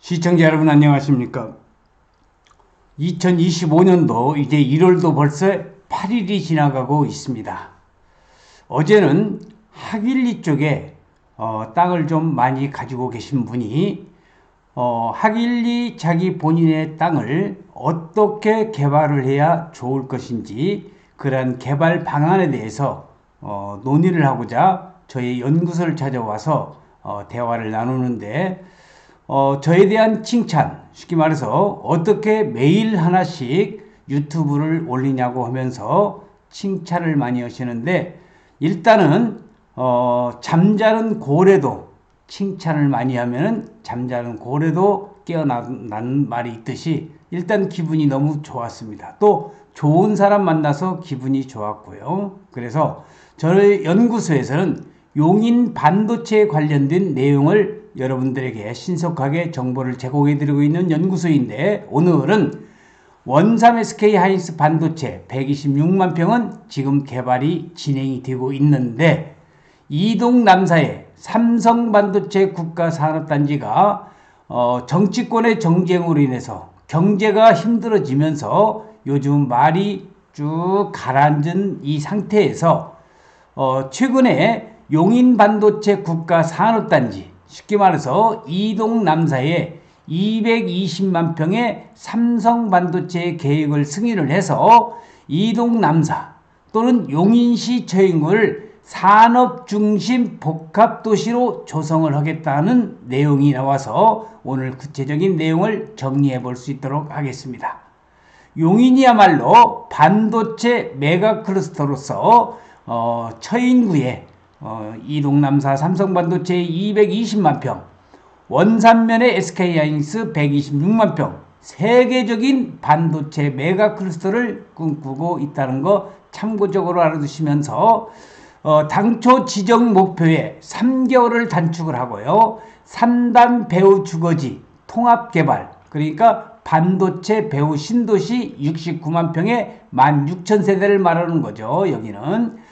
시청자 여러분 안녕하십니까? 2025년도 이제 1월도 벌써 8일이 지나가고 있습니다. 어제는 하길리 쪽에 땅을 좀 많이 가지고 계신 분이 하길리 자기 본인의 땅을 어떻게 개발을 해야 좋을 것인지 그러한 개발 방안에 대해서 논의를 하고자 저희 연구소를 찾아와서 대화를 나누는데 저에 대한 칭찬, 쉽게 말해서 어떻게 매일 하나씩 유튜브를 올리냐고 하면서 칭찬을 많이 하시는데, 일단은 잠자는 고래도 칭찬을 많이 하면은 잠자는 고래도 깨어나는 말이 있듯이 일단 기분이 너무 좋았습니다. 또 좋은 사람 만나서 기분이 좋았고요. 그래서 저희 연구소에서는 용인 반도체에 관련된 내용을 여러분들에게 신속하게 정보를 제공해 드리고 있는 연구소인데, 오늘은 원삼 SK 하이닉스 반도체 126만 평은 지금 개발이 진행이 되고 있는데, 이동 남사의 삼성 반도체 국가산업단지가 정치권의 정쟁으로 인해서 경제가 힘들어지면서 요즘 말이 쭉 가라앉은 이 상태에서 최근에 용인 반도체 국가산업단지, 쉽게 말해서 이동 남사에 220만 평의 삼성 반도체 계획을 승인을 해서 이동 남사 또는 용인시 처인구를 산업중심 복합도시로 조성을 하겠다는 내용이 나와서 오늘 구체적인 내용을 정리해 볼 수 있도록 하겠습니다. 용인이야말로 반도체 메가클러스터로서 처인구에 이동 남사 삼성 반도체 220만 평, 원산면의 SK 하이닉스 126만 평, 세계적인 반도체 메가 클러스터를 꿈꾸고 있다는 거 참고적으로 알아두시면서 당초 지정 목표에 3개월을 단축을 하고요. 3단 배후 주거지 통합 개발, 그러니까 반도체 배후 신도시 69만 평에 16,000세대를 말하는 거죠. 여기는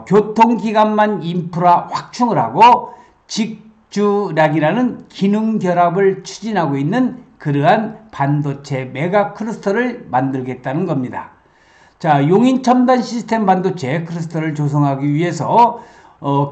교통기관만 인프라 확충을 하고 직주락이라는 기능 결합을 추진하고 있는 그러한 반도체 메가 클러스터를 만들겠다는 겁니다. 자, 용인 첨단 시스템 반도체 클러스터를 조성하기 위해서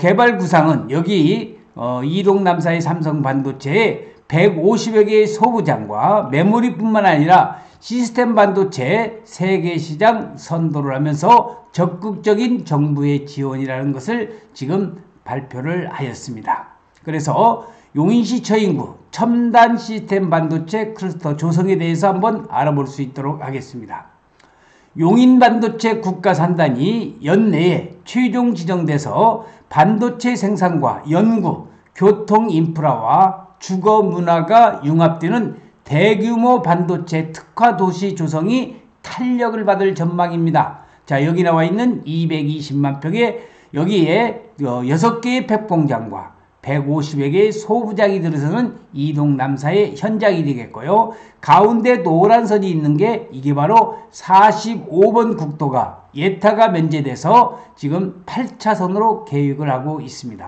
개발 구상은 여기 이동 남사의 삼성 반도체에 150여 개의 소부장과 메모리뿐만 아니라 시스템 반도체 세계 시장 선도를 하면서 적극적인 정부의 지원이라는 것을 지금 발표를 하였습니다. 그래서 용인시 처인구 첨단 시스템 반도체 클러스터 조성에 대해서 한번 알아볼 수 있도록 하겠습니다. 용인 반도체 국가산단이 연내에 최종 지정돼서 반도체 생산과 연구, 교통 인프라와 주거 문화가 융합되는 대규모 반도체 특화 도시 조성이 탄력을 받을 전망입니다. 자, 여기 나와 있는 220만 평에 여기에 6개의 팩공장과 150여 개의 소부장이 들어서는 이동 남사의 현장이 되겠고요. 가운데 노란 선이 있는 게 이게 바로 45번 국도가 예타가 면제돼서 지금 8차선으로 계획을 하고 있습니다.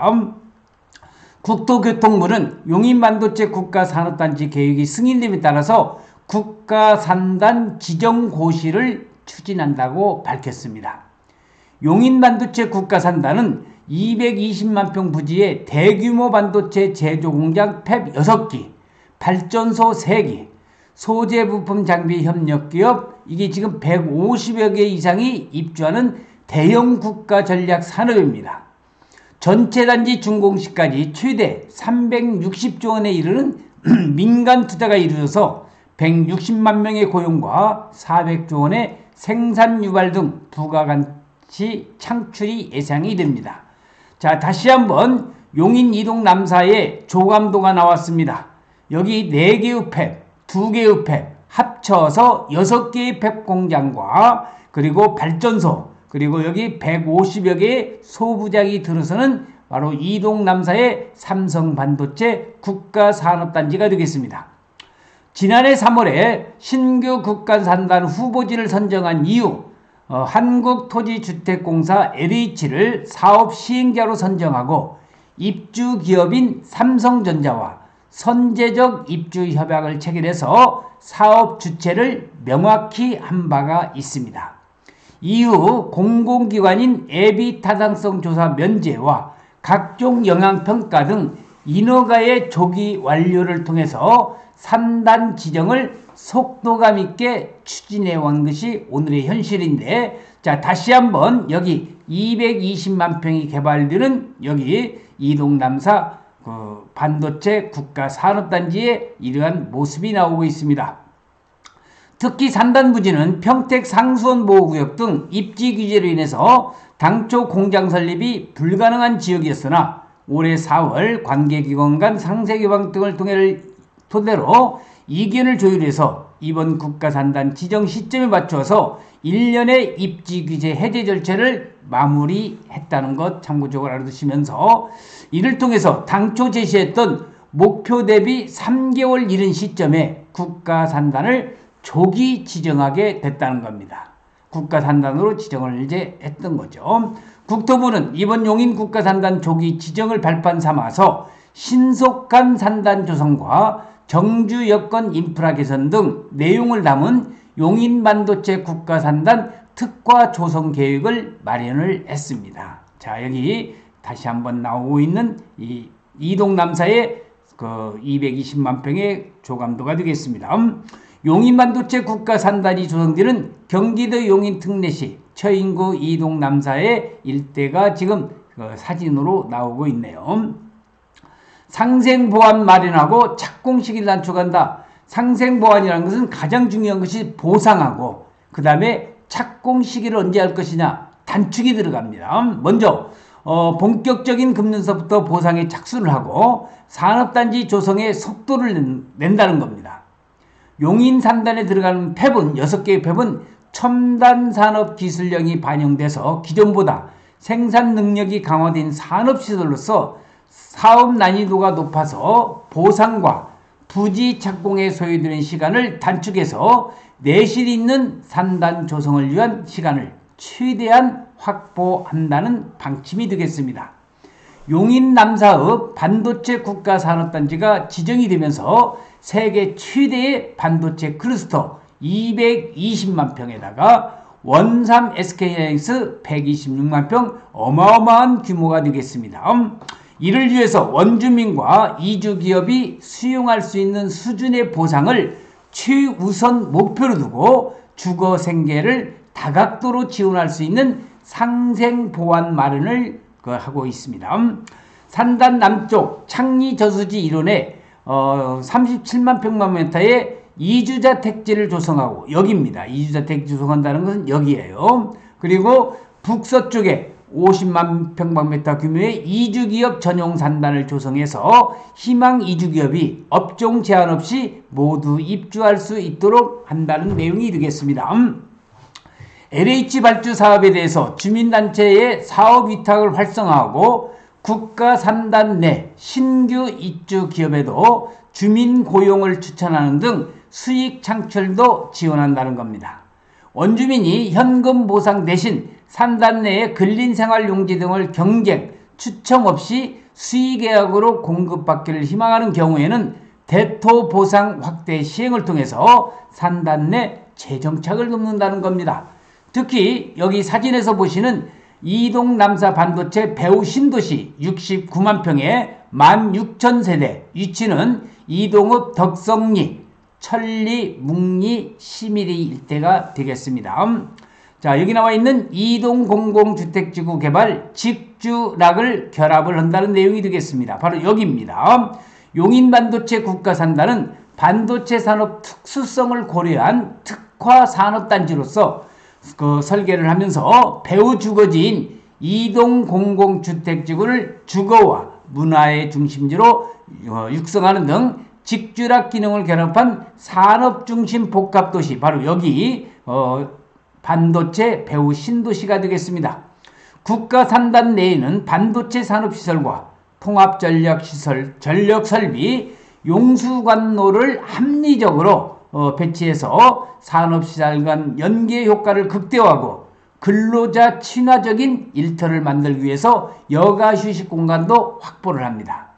국토교통부는 용인 반도체 국가산업단지 계획이 승인됨에 따라서 국가산단 지정고시를 추진한다고 밝혔습니다. 용인 반도체 국가산단은 220만 평 부지에 대규모 반도체 제조공장 팹 6기, 발전소 3기, 소재 부품 장비 협력기업, 이게 지금 150여 개 이상이 입주하는 대형 국가 전략 산업입니다. 전체 단지 준공시까지 최대 360조 원에 이르는 민간 투자가 이루어져서 160만 명의 고용과 400조 원의 생산 유발 등 부가가치 창출이 예상이 됩니다. 자, 다시 한번 용인 이동 남사의 조감도가 나왔습니다. 여기 4개의 팹, 2개의 팹 합쳐서 6개의 팹 공장과 그리고 발전소, 그리고 여기 150여 개의 소부장이 들어서는 바로 이동 남사의 삼성 반도체 국가산업단지가 되겠습니다. 지난해 3월에 신규 국가산단 후보지를 선정한 이후 한국토지주택공사 LH를 사업 시행자로 선정하고 입주 기업인 삼성전자와 선제적 입주 협약을 체결해서 사업 주체를 명확히 한 바가 있습니다. 이후 공공기관인 예비 타당성 조사 면제와 각종 영향평가 등 인허가의 조기 완료를 통해서 산단 지정을 속도감 있게 추진해 온 것이 오늘의 현실인데, 자, 다시 한번 여기 220만 평이 개발되는 여기 이동남사 반도체 국가산업단지의 이러한 모습이 나오고 있습니다. 특히 산단 부지는 평택 상수원보호구역 등 입지 규제로 인해서 당초 공장 설립이 불가능한 지역이었으나 올해 4월 관계기관 간 상세개방 등을 토대로 이견을 조율해서 이번 국가산단 지정 시점에 맞추어서 1년의 입지 규제 해제 절차를 마무리했다는 것 참고적으로 알아두시면서, 이를 통해서 당초 제시했던 목표 대비 3개월 이른 시점에 국가산단을 조기 지정하게 됐다는 겁니다. 국가산단으로 지정을 이제 했던 거죠. 국토부는 이번 용인 국가산단 조기 지정을 발판 삼아서 신속한 산단 조성과 정주 여건 인프라 개선 등 내용을 담은 용인 반도체 국가산단 특화 조성 계획을 마련을 했습니다. 자, 여기 다시 한번 나오고 있는 이 이동남사의 220만 평의 조감도가 되겠습니다. 용인 반도체 국가산단이 조성되는 경기도 용인 특례시 처인구 이동남사의 일대가 지금 사진으로 나오고 있네요. 상생보완 마련하고 착공 시기를 단축한다. 상생보완이라는 것은 가장 중요한 것이 보상하고, 그 다음에 착공 시기를 언제 할 것이냐, 단축이 들어갑니다. 먼저 본격적인 금년서부터 보상에 착수를 하고 산업단지 조성에 속도를 낸다는 겁니다. 용인 산단에 들어가는 팹은 6개의 팹은 첨단 산업 기술력이 반영돼서 기존보다 생산 능력이 강화된 산업시설로서 사업 난이도가 높아서 보상과 부지 착공에 소요되는 시간을 단축해서 내실 있는 산단 조성을 위한 시간을 최대한 확보한다는 방침이 되겠습니다. 용인 남사읍 반도체 국가산업단지가 지정이 되면서 세계 최대의 반도체 클러스터 220만 평에다가 원삼 SK하이닉스 126만 평, 어마어마한 규모가 되겠습니다. 이를 위해서 원주민과 이주기업이 수용할 수 있는 수준의 보상을 최우선 목표로 두고 주거 생계를 다각도로 지원할 수 있는 상생보완 마련을 하고 있습니다. 산단 남쪽 창리 저수지 일원에 37만 평방미터의 이주자 택지를 조성하고, 여기입니다. 이주자 택지 조성한다는 것은 여기에요. 그리고 북서쪽에 50만 평방미터 규모의 이주기업 전용 산단을 조성해서 희망 이주기업이 업종 제한 없이 모두 입주할 수 있도록 한다는 내용이 되겠습니다. LH 발주 사업에 대해서 주민단체의 사업 위탁을 활성화하고 국가 산단 내 신규 입주 기업에도 주민 고용을 추천하는 등 수익 창출도 지원한다는 겁니다. 원주민이 현금 보상 대신 산단 내의 근린생활용지 등을 경쟁, 추첨 없이 수의계약으로 공급받기를 희망하는 경우에는 대토 보상 확대 시행을 통해서 산단 내 재정착을 돕는다는 겁니다. 특히 여기 사진에서 보시는 이동 남사 반도체 배후 신도시 69만 평에 16,000세대, 위치는 이동읍 덕성리, 천리, 묵리, 시미리 일대가 되겠습니다. 자, 여기 나와 있는 이동 공공주택지구 개발 직주락을 결합을 한다는 내용이 되겠습니다. 바로 여기입니다. 용인 반도체 국가산단은 반도체 산업 특수성을 고려한 특화 산업단지로서 설계를 하면서 배후 주거지인 이동 공공주택지구를 주거와 문화의 중심지로 육성하는 등 직주락 기능을 결합한 산업중심 복합도시, 바로 여기 반도체 배후 신도시가 되겠습니다. 국가산단 내에는 반도체 산업시설과 통합전력시설, 전력설비, 용수관로를 합리적으로 배치해서 산업시설 간 연계 효과를 극대화하고 근로자 친화적인 일터를 만들기 위해서 여가 휴식 공간도 확보를 합니다.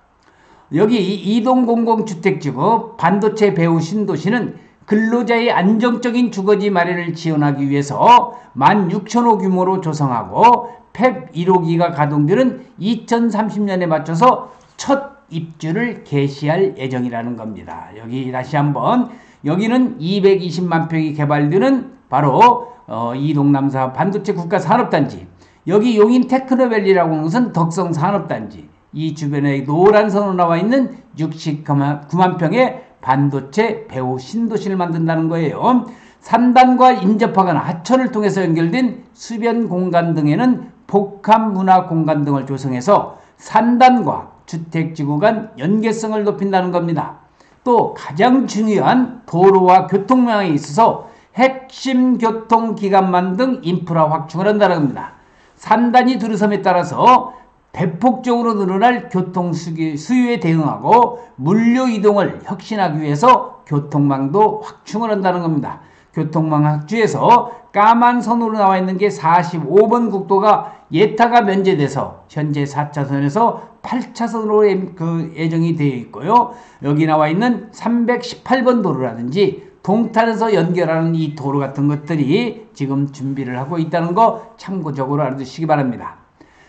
여기 이동공공주택지구 반도체 배후 신도시는 근로자의 안정적인 주거지 마련을 지원하기 위해서 16,000호 규모로 조성하고 펩 1호기가 가동되는 2030년에 맞춰서 첫 입주를 개시할 예정이라는 겁니다. 여기 다시 한번 여기는 220만 평이 개발되는 바로 이동남사 반도체 국가산업단지, 여기 용인 테크노밸리라고 하는 것은 덕성산업단지, 이 주변에 노란 선으로 나와 있는 69만 평의 반도체 배후 신도시를 만든다는 거예요. 산단과 인접하거나 하천을 통해서 연결된 수변 공간 등에는 복합 문화 공간 등을 조성해서 산단과 주택지구 간 연계성을 높인다는 겁니다. 또 가장 중요한 도로와 교통망에 있어서 핵심 교통기관망 등 인프라 확충을 한다는 겁니다. 산단이 들어섬에 따라서 대폭적으로 늘어날 교통 수요에 대응하고 물류 이동을 혁신하기 위해서 교통망도 확충을 한다는 겁니다. 교통망 확충에서 까만 선으로 나와 있는 게 45번 국도가 예타가 면제돼서 현재 4차선에서 8차선으로 예정이 되어 있고요. 여기 나와 있는 318번 도로라든지 동탄에서 연결하는 이 도로 같은 것들이 지금 준비를 하고 있다는 거 참고적으로 알아두시기 바랍니다.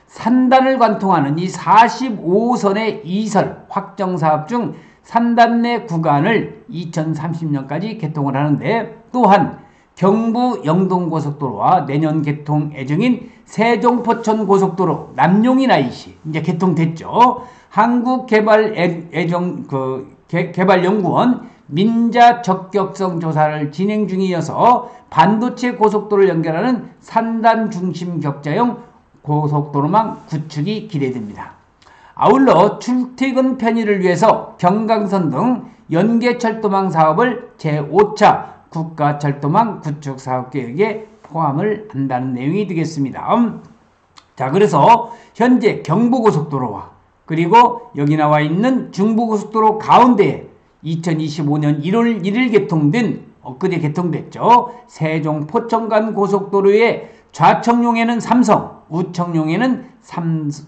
산단을 관통하는 이 45호선의 이설 확정사업 중 산단 내 구간을 2030년까지 개통을 하는데, 또한 경부 영동고속도로와 내년 개통 예정인 세종 포천 고속도로 남용인 IC 이제 개통됐죠. 한국개발연구원 민자 적격성 조사를 진행 중이어서 반도체 고속도로를 연결하는 산단 중심 격자형 고속도로망 구축이 기대됩니다. 아울러 출퇴근 편의를 위해서 경강선 등 연계철도망 사업을 제5차 국가철도망 구축 사업계획에 포함을 한다는 내용이 되겠습니다. 자, 그래서 현재 경부고속도로와 그리고 여기 나와 있는 중부고속도로 가운데에 2025년 1월 1일 개통된, 엊그제 개통됐죠. 세종 포천간 고속도로의 좌청용에는 삼성, 우청용에는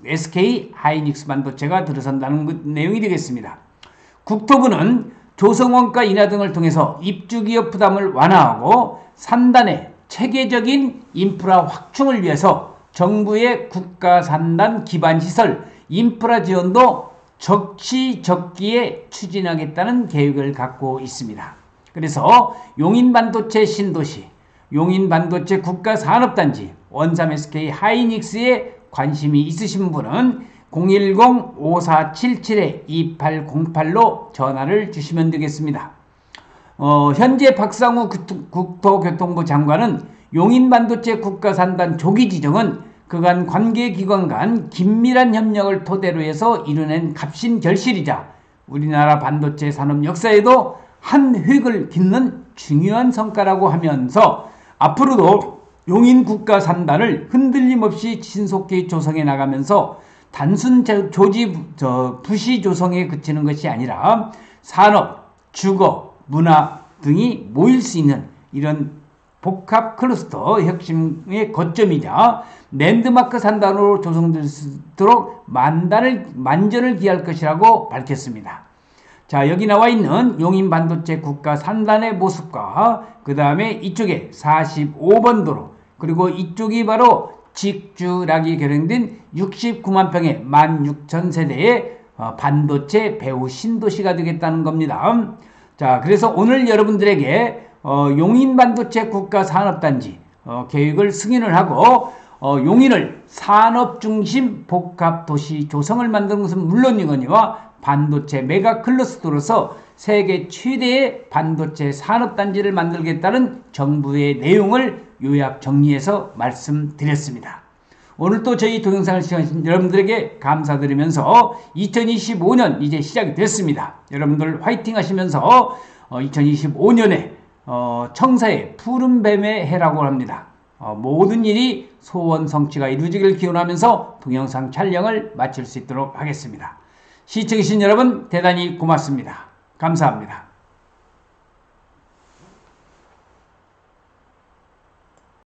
SK 하이닉스 반도체가 들어선다는 내용이 되겠습니다. 국토부는 조성원가 인하 등을 통해서 입주기업 부담을 완화하고 산단의 체계적인 인프라 확충을 위해서 정부의 국가산단 기반시설 인프라 지원도 적시적기에 추진하겠다는 계획을 갖고 있습니다. 그래서 용인반도체 신도시, 용인반도체 국가산업단지, 원삼 SK 하이닉스에 관심이 있으신 분은 010-5477-2808로 전화를 주시면 되겠습니다. 현재 박상우 국토교통부 장관은 용인반도체 국가산단 조기 지정은 그간 관계기관 간 긴밀한 협력을 토대로 해서 이뤄낸 값진 결실이자 우리나라 반도체 산업 역사에도 한 획을 긋는 중요한 성과라고 하면서 앞으로도 용인 국가산단을 흔들림 없이 신속히 조성해 나가면서 단순 부시 조성에 그치는 것이 아니라 산업, 주거, 문화 등이 모일 수 있는 이런 복합 클러스터 혁신의 거점이자 랜드마크 산단으로 조성될 수 있도록 만전을 기할 것이라고 밝혔습니다. 자, 여기 나와 있는 용인 반도체 국가 산단의 모습과 그 다음에 이쪽에 45번 도로, 그리고 이쪽이 바로 직주락이 결행된 69만 평의 16,000세대의 반도체 배후 신도시가 되겠다는 겁니다. 자, 그래서 오늘 여러분들에게 용인 반도체 국가 산업단지 계획을 승인을 하고 용인을 산업중심 복합도시 조성을 만드는 것은 물론이거니와 반도체 메가 클러스터로서 세계 최대의 반도체 산업단지를 만들겠다는 정부의 내용을 요약 정리해서 말씀드렸습니다. 오늘 또 저희 동영상을 시청하신 여러분들에게 감사드리면서 2025년 이제 시작이 됐습니다. 여러분들 화이팅 하시면서 2025년에 청사의 푸른 뱀의 해라고 합니다. 모든 일이 소원 성취가 이루어지기를 기원하면서 동영상 촬영을 마칠 수 있도록 하겠습니다. 시청해주신 여러분 대단히 고맙습니다. 감사합니다.